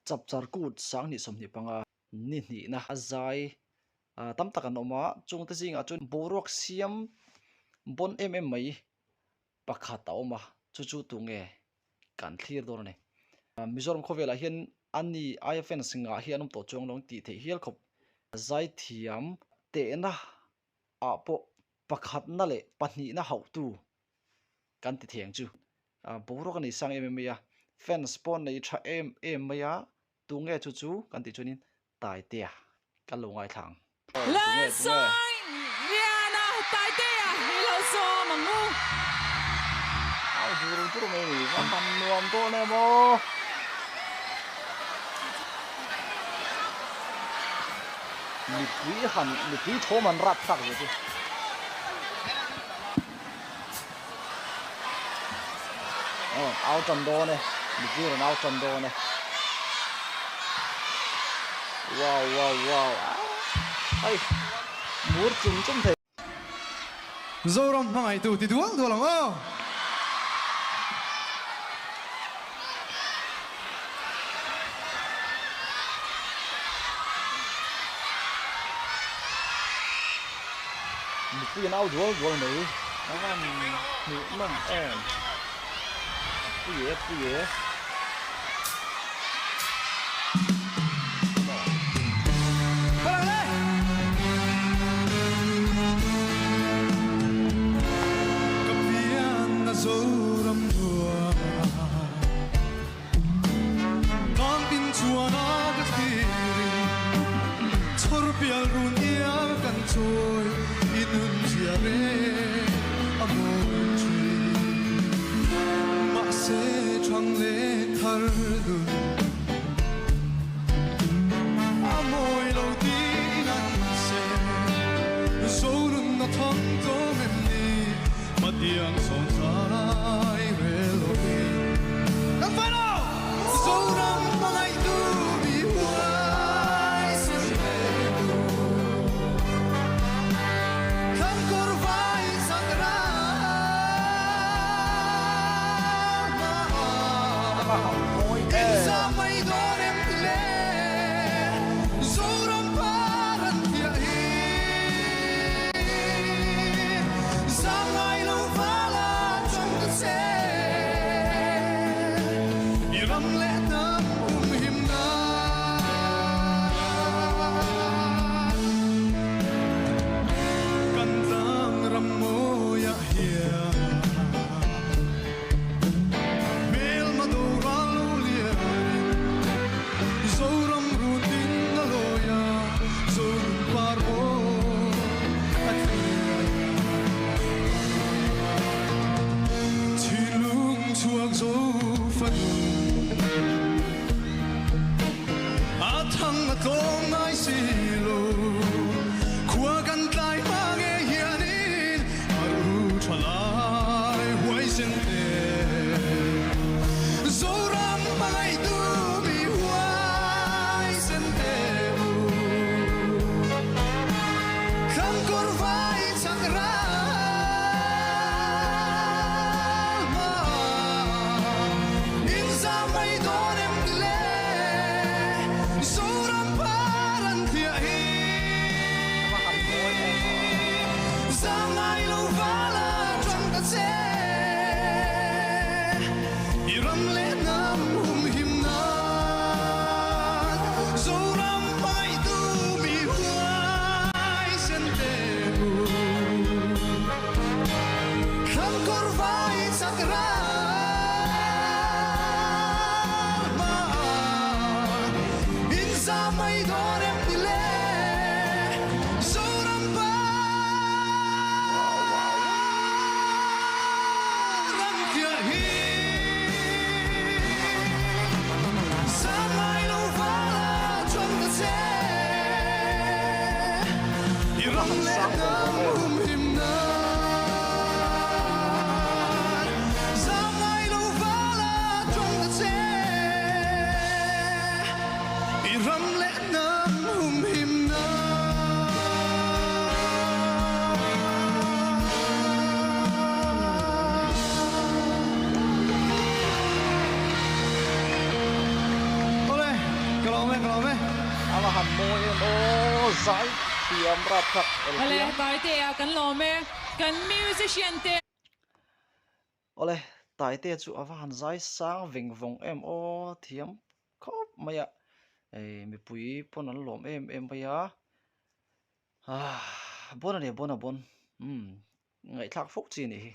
chap char kut sang ni som ni panga ni ni na azai tam takan oma chung te jing a chun borok siam bon mai pakhat a oma chu chu tu nge kan thlir dor ne mizoram khowela hian ani ifn singa hi anum to chong long ti the hial khop zai thiam te na a po pakhat na le pahni na hau tu kan ti theng chu borok ani sang ya fans pon nei tha maya tu nge chu chu kan ti chunin Taitea Ka lo ngai thang Lalsangliana Taitea Hello so mangu au duru mai ni man nuam to ne mo mi pui tho man rat tak ye chu ao tròn đô này mi pui là ao tròn đô này wow ai muốn chung thể zoram hmangaih tu ti duang do lang o mi pui ao dual này anh mi mong em pui zoram tua con bin chua nó cái tiri chor pial run ia kan choi inun chia re amor chi ma se chang le thar dun amoi lo di nan se zorun na thong to mem ni matiang son sai relohi kan fano zoram hmangaih tu bi huai sin lebu kan korvai sakra insa mai dorem le zoram paran tia hi sangai lo vala trong ta se iram le nam him na kan tang ram mo ya hia mel ma do ra lo lia zoram rutin na lo ya zoram par mo chuang zo phân a thăng a tong ngai si lo khua kan tai ma nge hianin aru thalai huai sen te zoram hmangaih tu mi huai sen te kan korvai sakra sang lo me ama han mo em o zai thiam ra phak el Ale thiam Taitea kan lome kan musician te ole tai te chu awa han zai sang veng vong em o thiam khop maya ei mi pui pon an lom em maya bon ani bon ngai thak phok chi ni hi